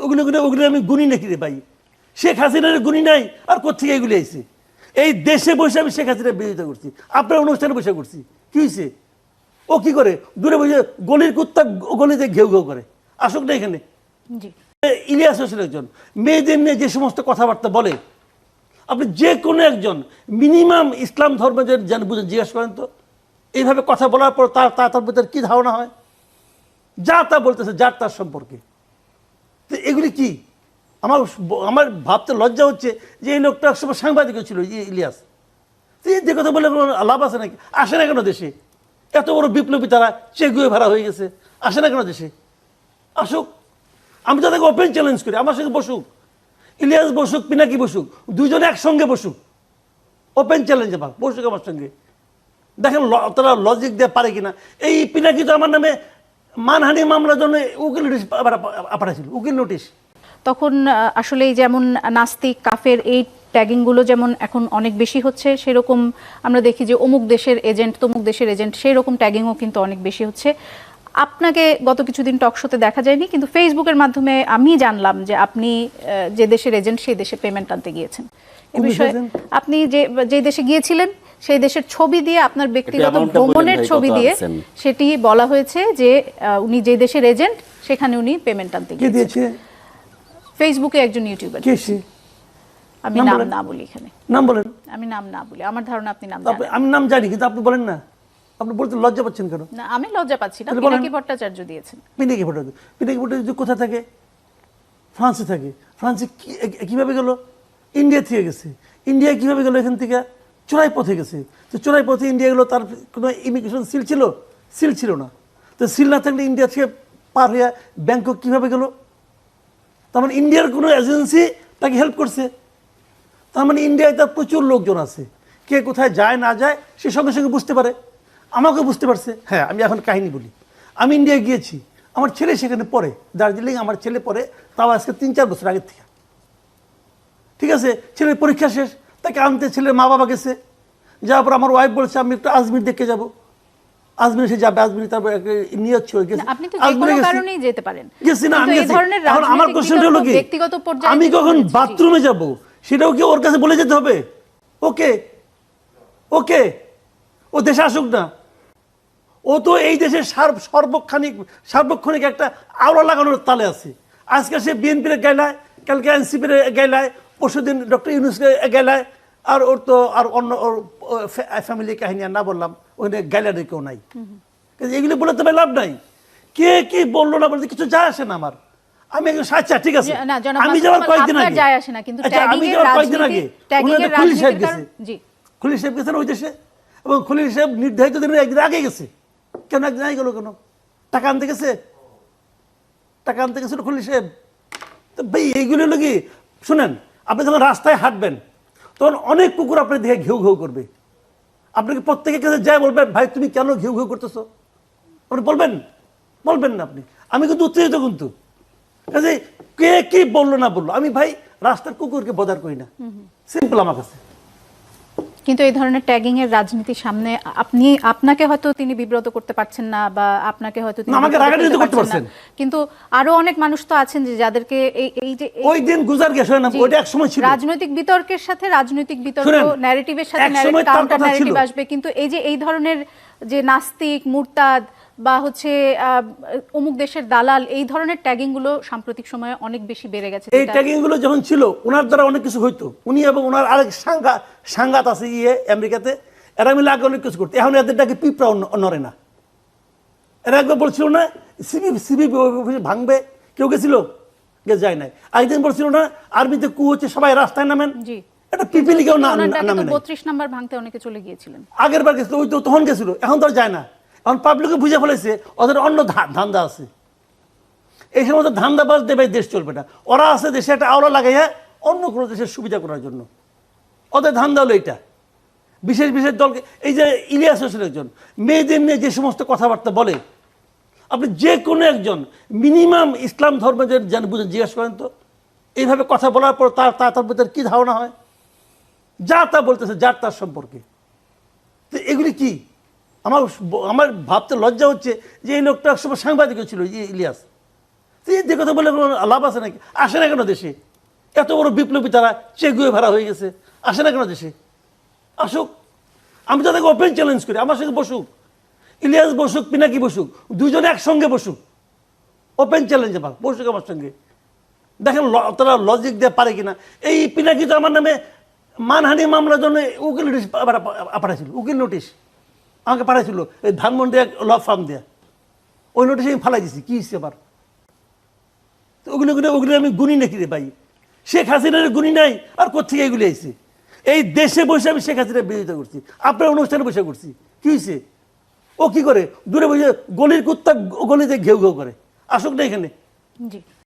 ওগুলো ওগুলো আমি গুনি নাকি রে ভাই? শেখ হাসিনার গুনি নাই, আর কোথেকে এগুলি আইছে? এই দেশে বসে আমি শেখ হাসিনার বিরোধিতা করছি, আপনার অনুষ্ঠানে বসে করছি, কি হয়েছে? ও কি করে? দূরে বসে গলির কুত্তা গলিতে ঘেউ ঘেউ করে, আসুক না এখানে। ইলিয়াস হোসেন একজন মেয়েদের নিয়ে যে সমস্ত কথাবার্তা বলে, আপনি যে কোনো একজন মিনিমাম ইসলাম ধর্ম যেন বুঝে জিজ্ঞেস করেন তো, এইভাবে কথা বলার পর তার ভিতরে কি ধারণা হয়? যা তা বলতেছে যার তার সম্পর্কে। তো এগুলি কি? আমার ভাবতে লজ্জা হচ্ছে যে এই লোকটা একসময় সাংবাদিকও ছিল, ইলিয়াস। যে কথা বলে কোনো লাভ আছে নাকি? আসে না কেন দেশে? এত বড় বিপ্লবী তারা, চেগুয়ে ভাড়া হয়ে গেছে, আসে না কেন দেশে? আসুক, আমি তাদেরকে ওপেন চ্যালেঞ্জ করি, আমার সঙ্গে বসুক, ইলিয়াস বসুক, পিনাকি বসুক, দুজনে একসঙ্গে বসুক, ওপেন চ্যালেঞ্জ আমার, বসুক আমার সঙ্গে, দেখেন তারা লজিক দিয়ে পারে কিনা। এই পিনাকি তো আমার নামে মানহানি মামলার জন্য উকিল নোটিশ পাঠাইছিল, উকিল নোটিশ। তখন আসলে যেমন নাস্তিক কাফের এই ট্যাগিংগুলো যেমন এখন অনেক বেশি হচ্ছে, সেরকম আমরা দেখি যে অমুক দেশের এজেন্ট, তমুক দেশের এজেন্ট, সেই রকম ট্যাগিংও কিন্তু অনেক বেশি হচ্ছে। আপনাকে গত কিছুদিন টকশোতে দেখা যায়নি, কিন্তু ফেসবুকের মাধ্যমে আমি জানলাম যে আপনি যে দেশের এজেন্ট সেই দেশে পেমেন্ট আনতে গিয়েছেন। এই বিষয়ে আপনি যে দেশে গিয়েছিলেন সেই দেশের ছবি দিয়ে, আপনার ব্যক্তিগত ভ্রমণের ছবি দিয়ে সেটি বলা হয়েছে যে উনি যে দেশের এজেন্ট সেখানে উনি পেমেন্ট আনতে গিয়েছেন। ফেসবুকে একজন ইউটিউবার, আমি নাম না বলি এখানে, নাম বলেন, আমি নাম না বলি, আমার ধারণা আপনি নাম জানেন। আমি নাম জানি, কিন্তু আপনি বলেন না, আপনি বলতে লজ্জা পাচ্ছেন কেন? না, আমি লজ্জা পাচ্ছি না। পিনাকি ভট্টাচার্য দিয়েছেন। পিনাকি ভট্টাচার্য কোথায় থাকে? ফ্রান্সে থাকে। ফ্রান্সে কিভাবে গেল? ইন্ডিয়া থেকে গেছে। ইন্ডিয়া কিভাবে গেল? এখান থেকে চোরাই পথে গেছে। তো চোরাই পথে ইন্ডিয়া গেলো, তার কোনো ইমিগ্রেশন সিল ছিল? সিল ছিল না। তো সিল না থাকলে ইন্ডিয়া থেকে পার হয়ে ব্যাংকক কিভাবে গেল? তার মানে ইন্ডিয়ার কোনো এজেন্সি তাকে হেল্প করছে। তার মানে ইন্ডিয়ায় তার প্রচুর লোকজন আছে, কে কোথায় যায় না যায় সে সঙ্গে সঙ্গে বুঝতে পারে। আমাকে বুঝতে পারছে। হ্যাঁ, আমি এখন কাহিনী বলি। আমি ইন্ডিয়া গিয়েছি, আমার ছেলে সেখানে পড়ে, দার্জিলিং আমার ছেলে পড়ে, তাও আজকে 3-4 বছর আগের থেকে। ঠিক আছে, ছেলের পরীক্ষা শেষ, তাকে আনতে ছেলের মা বাবা গেছে। যাওয়ার পর আমার ওয়াইফ বলছে আমি একটু আজমির দেখে যাব। আজমির সে যাবে, আজমির তারপর নিয়ত ছিল গেছে। আপনি তো যে কোনো কারণেই যেতে পারেন। গেছি না, আমি এখন আমার কোশ্চেন হলো কি, আমি কখন বাথরুমে যাব সেটাও কি ওর কাছে বলে যেতে হবে? ওকে ওকে, ও দেশে আসুক না, ও তো এই দেশের সার্বক্ষণিক একটা আওলা লাগানোর তালে আছে। আজকে সে বিএনপির গাইলায়, কালকে এনসিপির গাইলায়, পরশুদিন ডক্টর ইউনূসের গাইলায়, আর ওর তো আর অন্য ওর ফ্যামিলি কাহিনী আর না বললাম, ওখানে গাইলার কেউ নাই। এগুলো বলে তবে লাভ নাই। কে কি বললো না বলতে কিছু যায় আসে না আমার। আমি একজন আচ্ছা ঠিক আছে, আমি যাওয়ার কয়েকদিন আগে, আমি যাওয়ার কয়েকদিন আগে খলিল সাহেব গেছে, খলিল সাহেব গেছেন ওই দেশে, এবং খলিল সাহেব নির্ধারিত দিনের একদিন আগে গেছে। কেন একদিন আগে গেল কেন? টাকা আনতে গেছে, টাকা আনতে গেছিল খলিল সাহেব। তো ভাই এইগুলো হলো কি, শুনেন, আপনি যখন রাস্তায় হাঁটবেন তখন অনেক কুকুর আপনার দেখে ঘেউ ঘেউ করবে। আপনাকে প্রত্যেকের কাছে যাই বলবেন ভাই তুমি কেন ঘেউ ঘেউ করতেছো, আপনি বলবেন? বলবেন না আপনি। আমি কিন্তু উত্তেজিত, কিন্তু কাজে কে কি বললো না বললো, আমি ভাই রাস্তার কুকুরকে বদার করি না, সিম্পল আমার কাছে। কিন্তু এই ধরনের ট্যাগিং এর রাজনীতির সামনে আপনাকে হয়তো তিনি বিব্রত করতে পারছেন না, বা আপনাকে হয়তো তিনি আমাকে রাগান্বিত করতে পারছেন, কিন্তু আরো অনেক মানুষ তো আছেন যে যাদেরকে এই যে ওই দিন গুজার গেছে না, ওইটা এক সময় ছিল। রাজনৈতিক বিতর্কের সাথে রাজনৈতিক বিতর্ক, ন্যারেটিভের সাথে কাউন্টার ন্যারেটিভ আসবে, কিন্তু এই যে এই ধরনের যে নাস্তিক, মুরতাদ বা হচ্ছে অমুক দেশের দালাল, এই ধরনের ট্যাগিং গুলো সাম্প্রতিক সময়ে অনেক বেশি বেড়ে গেছে। এই ট্যাগিং গুলো যখন ছিল ওনার দ্বারা অনেক কিছু হইতো, উনি এবং ওনার আরেক সাংঘাত আছে আমেরিকাতে, এরা মিলে আগে অনেক কিছু করতো। এখন এদেরটাকে পিঁপড়া নড়ে না। এরা একবার বলছিল না সিবি ভাঙবে, কেউ গেছিল? যায় নাই। আরেকদিন বলছিল না আর্মিতে কু হচ্ছে, সবাই রাস্তায় নামেন, এটা পিপিলি কেউ নামে না। 32 নাম্বার ভাঙতে অনেকে চলে গিয়েছিলেন, আগের বার গেছিল, ওই তো তখন গেছিল, এখন তো আর যায় না। এখন পাবলিকে বুঝে ফেলেছে ওদের অন্য ধান্দা আছে। এই সময় ধান্দাবাজ দেবে দেশ চলবে না। ওরা আছে দেশে একটা আওলা লাগাইয়া অন্য কোনো দেশের সুবিধা করার জন্য, ওদের ধান্দা হলো এইটা। বিশেষ বিশেষ দলকে, এই যে ইলিয়াস হোসেন একজন মেয়েদের নিয়ে যে সমস্ত কথাবার্তা বলে, আপনি যে কোনো একজন মিনিমাম ইসলাম ধর্ম যেন বুঝে জিজ্ঞেস করেন তো, এইভাবে কথা বলার পর তার ভিতরে কি ধারণা হয়? যা তা বলতেছে যার তার সম্পর্কে। তো এগুলি কি? আমার ভাবতে লজ্জা হচ্ছে যে এই লোকটা একসময় সাংবাদিকও ছিল, ইলিয়াস। যে কথা বলে কোনো লাভ আছে নাকি? আসে না কেন দেশে? এত বড় বিপ্লবী তারা চেগুয়ে ভাড়া হয়ে গেছে, আসে না কেন দেশে? আসুক, আমি তাদেরকে ওপেন চ্যালেঞ্জ করি, আমার সঙ্গে বসুক, ইলিয়াস বসুক, পিনাকি বসুক, দুজনে একসঙ্গে বসুক, ওপেন চ্যালেঞ্জ আমার, বসুক আমার সঙ্গে, দেখেন তারা লজিক দিয়ে পারে কিনা। এই পিনাকি তো আমার নামে মানহানি মামলার জন্য উকিল নোটিশ পাঠাইছিল, উকিল নোটিশ আমাকে পাঠাইছিল এই ধানমন্ডি এক ল ফার্ম দেয়া, ওই নোটিশে আমি ফালাই দিছি, কি হচ্ছে আবার? তো ওগুলো আমি গুনি নাকি রে ভাই? শেখ হাসিনার গুনি নাই, আর কোথেকে এগুলি আইছে? এই দেশে বসে আমি শেখ হাসিনার বিরোধিতা করছি, আপনার অনুষ্ঠানে বসে করছি, কি হয়েছে? ও কি করে? দূরে বসে গলির কুত্তা গলিতে ঘেউ ঘেউ করে, আসুক না এখানে। জি।